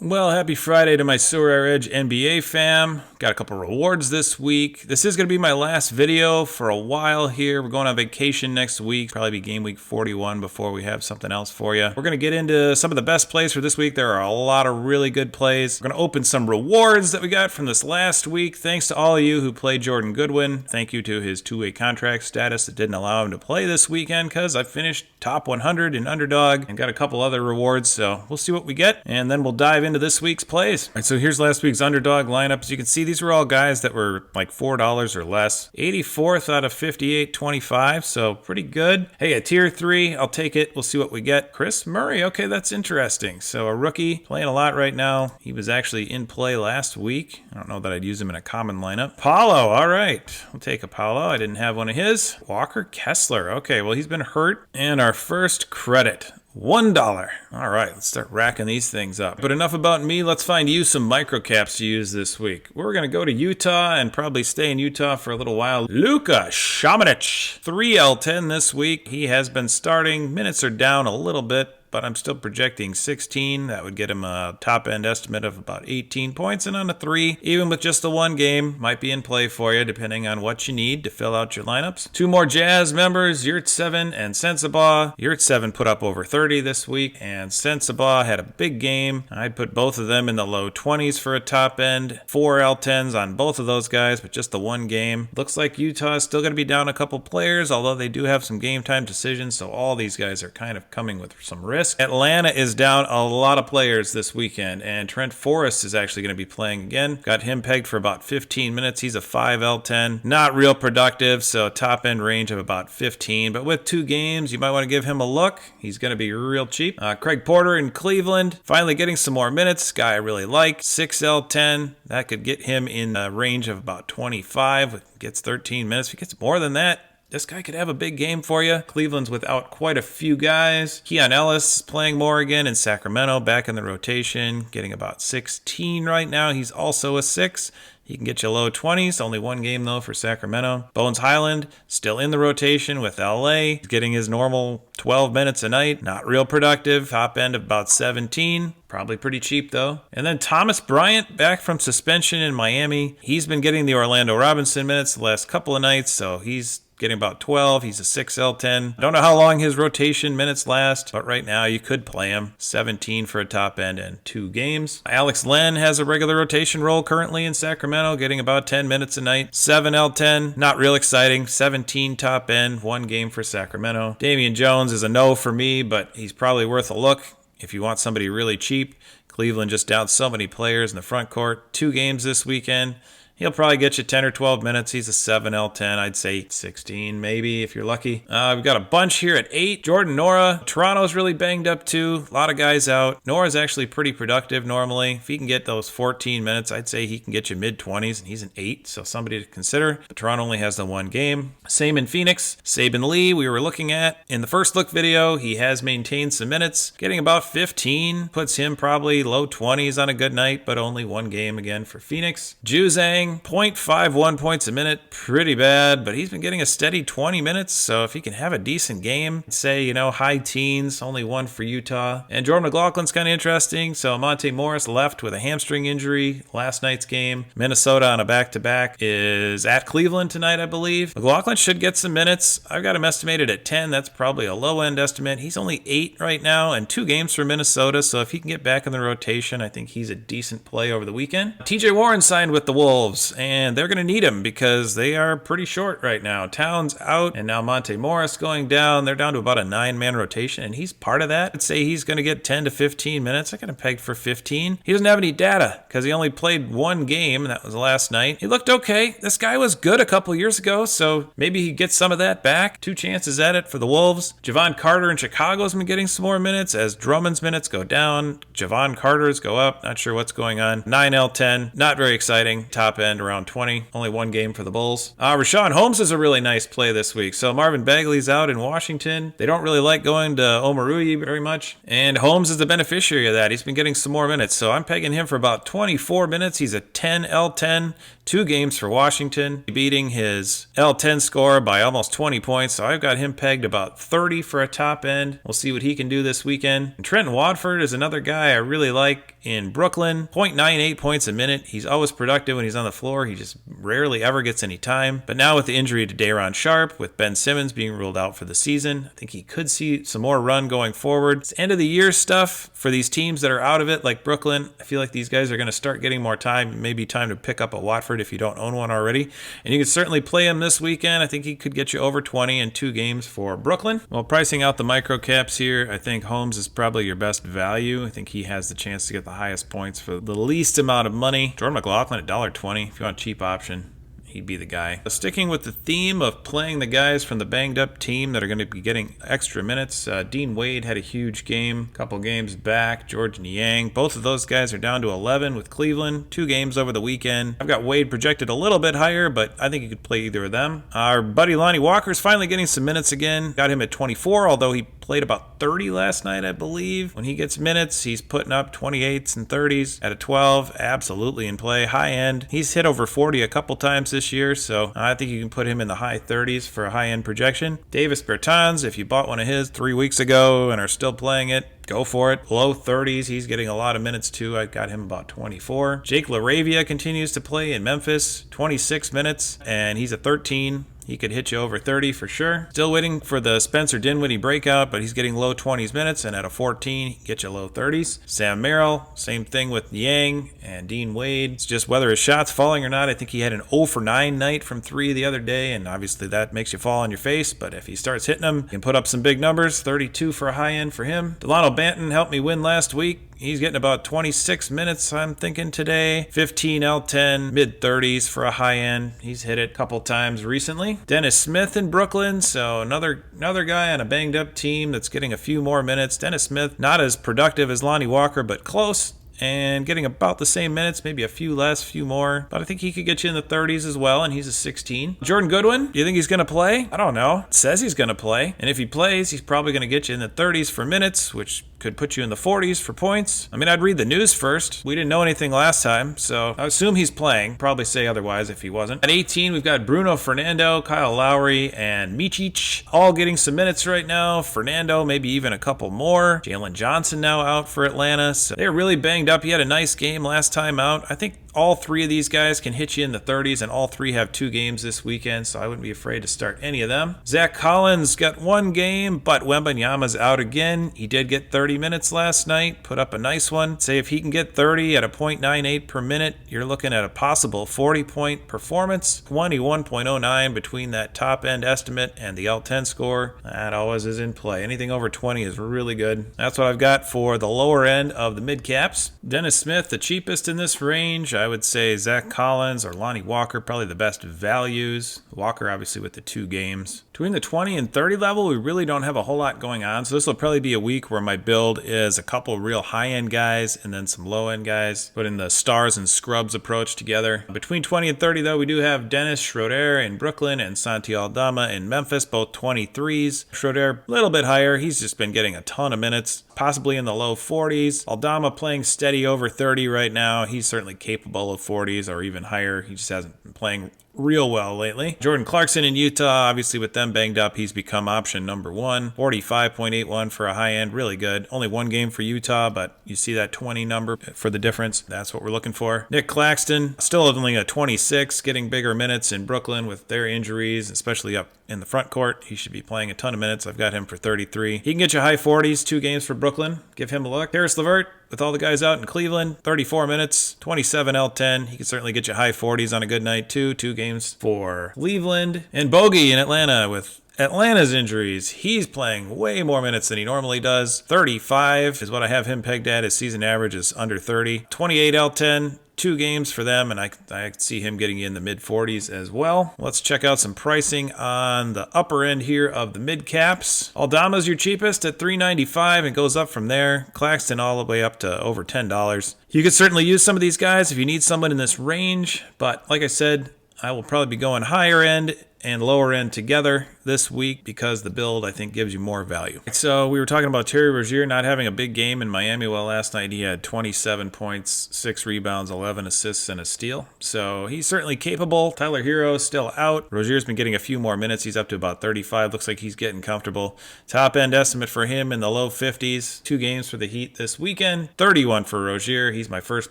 Well, happy Friday to my Sorare NBA fam. Got a couple rewards this week. This is going to be my last video for a while here. We're going on vacation next week. Probably be game week 41 before we have something else for you. We're going to get into some of the best plays for this week. There are a lot of really good plays. We're going to open some rewards that we got from this last week. Thanks to all of you who played Jordan Goodwin. Thank you to his two-way contract status that didn't allow him to play this weekend because I finished top 100 in Underdog and got a couple other rewards. So we'll see what we get, and then we'll dive into this week's plays. All right, so here's last week's Underdog lineup. As you can see, these were all guys that were like $4 or less. 84th out of 58.25, so pretty good. Hey, a tier 3, I'll take it. We'll see what we get. Chris Murray, okay, that's interesting. So a rookie playing a lot right now. He was actually in play last week. I don't know that I'd use him in a common lineup. Paulo, all right. We'll take a Paulo. I didn't have one of his. Walker Kessler, okay, well, he's been hurt. And our first credit. $1. All right, let's start racking these things up. But enough about me. Let's find you some microcaps to use this week. We're going to go to Utah and probably stay in Utah for a little while. Luka Šamanić, 3 L10 this week. He has been starting. Minutes are down a little bit, but I'm still projecting 16. That would get him a top-end estimate of about 18 points. And on a 3, even with just the one game, might be in play for you, depending on what you need to fill out your lineups. 2 more Jazz members, Yurt7 and Sensabaugh. Yurt7 put up over 30 this week, and Sensabaugh had a big game. I'd put both of them in the low 20s for a top-end. 4 L10s on both of those guys, but just the one game. Looks like Utah is still going to be down a couple players, although they do have some game-time decisions, so all these guys are kind of coming with some risk. Atlanta is down a lot of players this weekend, and Trent Forrest is actually going to be playing again. Got him pegged for about 15 minutes. He's a 5 L10. Not real productive, so top end range of about 15. But with 2 games, you might want to give him a look. He's going to be real cheap. Craig Porter in Cleveland, finally getting some more minutes. Guy I really like. 6 L10. That could get him in a range of about 25. Gets 13 minutes. If he gets more than that, this guy could have a big game for you. Cleveland's without quite a few guys. Keon Ellis playing more again in Sacramento, back in the rotation, getting about 16 right now. He's also a 6. He can get you low 20s. Only one game, though, for Sacramento. Bones Highland, still in the rotation with LA. He's getting his normal 12 minutes a night. Not real productive. Top end of about 17. Probably pretty cheap, though. And then Thomas Bryant, back from suspension in Miami. He's been getting the Orlando Robinson minutes the last couple of nights, so he's getting about 12. He's a 6 L10. Don't know how long his rotation minutes last, but right now you could play him. 17 for a top end and 2 games. Alex Len has a regular rotation role currently in Sacramento, getting about 10 minutes a night. 7 L10. Not real exciting. 17 top end, 1 game for Sacramento. Damian Jones is a no for me, but he's probably worth a look if you want somebody really cheap. Cleveland just down so many players in the front court. 2 games this weekend. He'll probably get you 10 or 12 minutes. He's a 7 L10. I'd say 16 maybe if you're lucky. We've got a bunch here at 8. Jordan Nora. Toronto's really banged up too. A lot of guys out. Nora's actually pretty productive normally. If he can get those 14 minutes, I'd say he can get you mid-20s, and he's an 8, so somebody to consider. But Toronto only has the one game. Same in Phoenix. Saban Lee, we were looking at in the first look video. He has maintained some minutes, getting about 15. Puts him probably low 20s on a good night, but only one game again for Phoenix. Juzang, 0.51 points a minute, pretty bad, but he's been getting a steady 20 minutes, so if he can have a decent game, say, high teens, only one for Utah. And Jordan McLaughlin's kind of interesting, so Monte Morris left with a hamstring injury last night's game. Minnesota on a back-to-back is at Cleveland tonight, I believe. McLaughlin should get some minutes. I've got him estimated at 10. That's probably a low-end estimate. He's only 8 right now, and 2 games for Minnesota, so if he can get back in the rotation, I think he's a decent play over the weekend. TJ Warren signed with the Wolves, and they're going to need him because they are pretty short right now. Towns out, and now Monte Morris going down. They're down to about a 9-man rotation, and he's part of that. I'd say he's going to get 10 to 15 minutes. I got him pegged for 15. He doesn't have any data because he only played 1 game, and that was last night. He looked okay. This guy was good a couple years ago, so maybe he gets some of that back. 2 chances at it for the Wolves. Javon Carter in Chicago's been getting some more minutes as Drummond's minutes go down. Javon Carter's go up. Not sure what's going on. 9 L10. Not very exciting. Top end around 20. Only 1 game for the Bulls. Rashawn Holmes is a really nice play this week. So Marvin Bagley's out in Washington. They don't really like going to Omarui very much. And Holmes is the beneficiary of that. He's been getting some more minutes. So I'm pegging him for about 24 minutes. He's a 10 L10. 2 games for Washington, beating his L10 score by almost 20 points. So I've got him pegged about 30 for a top end. We'll see what he can do this weekend. And Trenton Watford is another guy I really like in Brooklyn. 0.98 points a minute. He's always productive when he's on the floor. He just rarely ever gets any time. But now with the injury to Day'Ron Sharpe, with Ben Simmons being ruled out for the season, I think he could see some more run going forward. It's end of the year stuff for these teams that are out of it, like Brooklyn. I feel like these guys are going to start getting more time. Maybe time to pick up a Watford if you don't own one already. And you can certainly play him this weekend. I think he could get you over 20 in 2 games for Brooklyn. Well, pricing out the micro caps here, I think Holmes is probably your best value. I think he has the chance to get the highest points for the least amount of money. Jordan McLaughlin at $1.20 if you want a cheap option. He'd be the guy. Sticking with the theme of playing the guys from the banged up team that are going to be getting extra minutes, Dean Wade had a huge game a couple games back. George Niang, both of those guys are down to 11 with Cleveland. 2 games over the weekend. I've got Wade projected a little bit higher, but I think you could play either of them. Our buddy Lonnie Walker is finally getting some minutes again. Got him at 24, although he played about 30 last night, I believe. When he gets minutes, he's putting up 28s and 30s at a 12. Absolutely in play. High end. He's hit over 40 a couple times this year, so I think you can put him in the high 30s for a high-end projection. Davis Bertans, if you bought one of his 3 weeks ago and are still playing it, go for it. Low 30s. He's getting a lot of minutes too. I got him about 24. Jake LaRavia continues to play in Memphis. 26 minutes, and he's a 13. He could hit you over 30 for sure. Still waiting for the Spencer Dinwiddie breakout, but he's getting low 20s minutes, and at a 14, he can get you low 30s. Sam Merrill, same thing with Yang and Dean Wade. It's just whether his shot's falling or not. I think he had an 0 for 9 night from 3 the other day, and obviously that makes you fall on your face, but if he starts hitting them, he can put up some big numbers. 32 for a high end for him. Delano Banton helped me win last week. He's getting about 26 minutes, I'm thinking, today. 15 L10, mid-30s for a high end. He's hit it a couple times recently. Dennis Smith in Brooklyn, so another guy on a banged-up team that's getting a few more minutes. Dennis Smith, not as productive as Lonnie Walker, but close. And getting about the same minutes, maybe a few less, few more. But I think he could get you in the 30s as well, and he's a 16. Jordan Goodwin, do you think he's going to play? I don't know. It says he's going to play. And if he plays, he's probably going to get you in the 30s for minutes, which could put you in the 40s for points. I mean, I'd read the news first. We didn't know anything last time, so I assume he's playing. Probably say otherwise if he wasn't. At 18, we've got Bruno Fernando, Kyle Lowry, and Micic all getting some minutes right now. Fernando, maybe even a couple more. Jalen Johnson now out for Atlanta. So they're really banged up. He had a nice game last time out. I think all 3 of these guys can hit you in the 30s, and all 3 have 2 games this weekend, so I wouldn't be afraid to start any of them. Zach Collins got 1 game, but Wembanyama's out again. He did get 30 minutes last night, put up a nice one. Say if he can get 30 at a 0.98 per minute, you're looking at a possible 40-point performance. 21.09 between that top-end estimate and the L10 score. That always is in play. Anything over 20 is really good. That's what I've got for the lower end of the mid-caps. Dennis Smith, the cheapest in this range. I would say Zach Collins or Lonnie Walker, probably the best values. Walker, obviously, with the 2 games. Between the 20 and 30 level, we really don't have a whole lot going on. So this will probably be a week where my build is a couple real high-end guys and then some low-end guys. Putting the stars and scrubs approach together. Between 20 and 30, though, we do have Dennis Schroeder in Brooklyn and Santi Aldama in Memphis, both 23s. Schroeder, a little bit higher. He's just been getting a ton of minutes, possibly in the low 40s. Aldama playing steady over 30 right now. He's certainly capable of 40s or even higher. He just hasn't been playing real well lately. Jordan Clarkson in Utah, obviously with them banged up, he's become option number 1. 45.81 for a high end, really good. Only 1 game for Utah, but you see that 20 number for the difference. That's what we're looking for. Nick Claxton, still only a 26, getting bigger minutes in Brooklyn with their injuries, especially up in the front court. He should be playing a ton of minutes. I've got him for 33. He can get you high 40s, 2 games for Brooklyn. Give him a look. Harris LeVert, with all the guys out in Cleveland, 34 minutes, 27 L10. He can certainly get you high 40s on a good night too. 2 games for Cleveland. And Bogey in Atlanta with Atlanta's injuries. He's playing way more minutes than he normally does. 35 is what I have him pegged at. His season average is under 30. 28 L10. 2 games for them, and I see him getting in the mid-40s as well. Let's check out some pricing on the upper end here of the mid-caps. Aldama's your cheapest at $3.95 and goes up from there. Claxton all the way up to over $10. You could certainly use some of these guys if you need someone in this range, but like I said, I will probably be going higher end and lower end together this week because the build, I think, gives you more value. So we were talking about Terry Rozier not having a big game in Miami. Well, last night he had 27 points, 6 rebounds, 11 assists, and a steal. So he's certainly capable. Tyler Hero still out. Rozier's been getting a few more minutes. He's up to about 35. Looks like he's getting comfortable. Top end estimate for him in the low 50s. 2 games for the Heat this weekend. 31 for Rozier. He's my first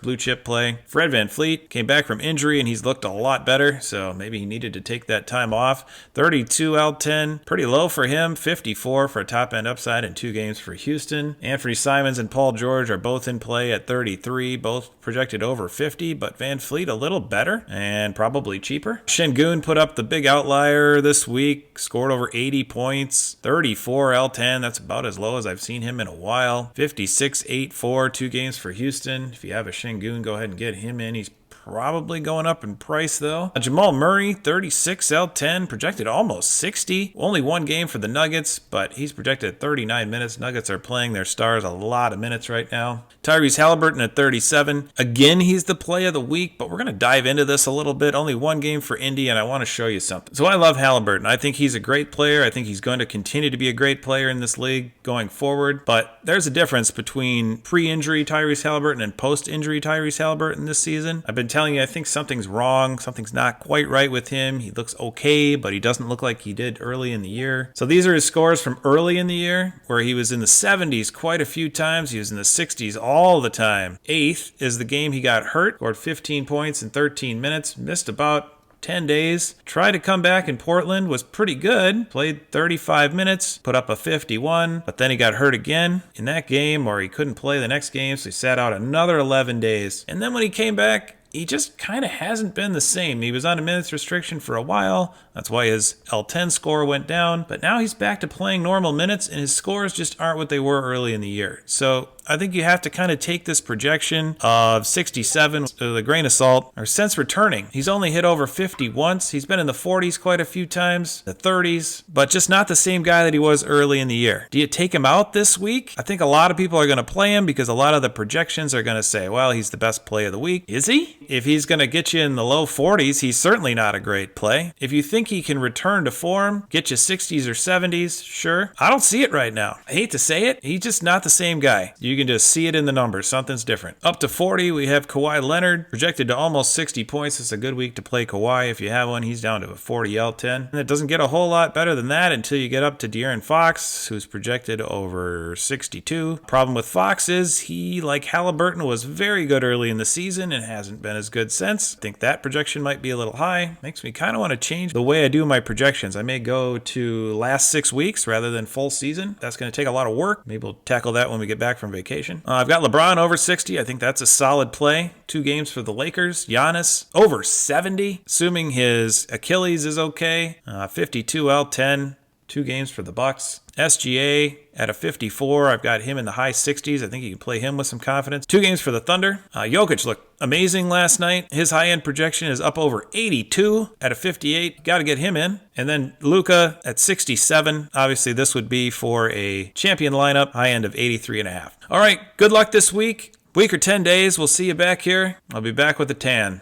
blue chip play. Fred VanVleet came back from injury and he's looked a lot better. So maybe he needed to take that time off. 32 L10. Pretty low for him. 54 for a top end upside in 2 games for Houston. Anthony Simons and Paul George are both in play at 33. Both projected over 50, but VanVleet a little better and probably cheaper. Şengün put up the big outlier this week. Scored over 80 points. 34 L10. That's about as low as I've seen him in a while. 56 8-4. 2 games for Houston. If you have a Şengün, go ahead and get him in. He's probably going up in price, though. Jamal Murray, 36 L10, projected almost 60. Only 1 game for the Nuggets, but he's projected at 39 minutes. Nuggets are playing their stars a lot of minutes right now. Tyrese Halliburton at 37. Again, he's the play of the week, but we're going to dive into this a little bit. Only 1 game for Indy, and I want to show you something. So I love Halliburton. I think he's a great player. I think he's going to continue to be a great player in this league going forward, but there's a difference between pre-injury Tyrese Halliburton and post-injury Tyrese Halliburton this season. I've been telling you, I think something's wrong. Something's not quite right with him. He looks okay, but he doesn't look like he did early in the year. So these are his scores from early in the year, where he was in the 70s quite a few times. He was in the 60s all the time. 8th is the game he got hurt, scored 15 points in 13 minutes, missed about 10 days. Tried to come back in Portland, was pretty good. Played 35 minutes, put up a 51, but then he got hurt again in that game, or he couldn't play the next game, so he sat out another 11 days. And then when he came back, he just kind of hasn't been the same. He was on a minutes restriction for a while. That's why his L10 score went down. But now he's back to playing normal minutes, and his scores just aren't what they were early in the year. So I think you have to kind of take this projection of 67 with a grain of salt. Or since returning, he's only hit over 50 once. He's been in the 40s quite a few times, the 30s, but just not the same guy that he was early in the year. Do you take him out this week? I think a lot of people are going to play him because a lot of the projections are going to say, well, he's the best play of the week. Is he? If he's going to get you in the low 40s, he's certainly not a great play. If you think he can return to form, get you 60s or 70s, sure. I don't see it right now. I hate to say it. He's just not the same guy. You can just see it in the numbers. Something's different. Up to 40, we have Kawhi Leonard, projected to almost 60 points. It's a good week to play Kawhi. If you have one, he's down to a 40 L10. And it doesn't get a whole lot better than that until you get up to De'Aaron Fox, who's projected over 62. Problem with Fox is he, like Halliburton, was very good early in the season and hasn't been as good since. I think that projection might be a little high. Makes me kind of want to change the way I do my projections. I may go to last 6 weeks rather than full season. That's going to take a lot of work. Maybe we'll tackle that when we get back from vacation. I've got LeBron over 60. I think that's a solid play. 2 games for the Lakers. Giannis over 70, assuming his Achilles is okay. 52 L10. 2 games for the Bucks. SGA at a 54. I've got him in the high 60s. I think you can play him with some confidence. 2 games for the Thunder. Jokic looked amazing last night. His high-end projection is up over 82 at a 58. Got to get him in. And then Luka at 67. Obviously, this would be for a champion lineup. High end of 83.5. All right, good luck this week. Week or 10 days. We'll see you back here. I'll be back with a tan.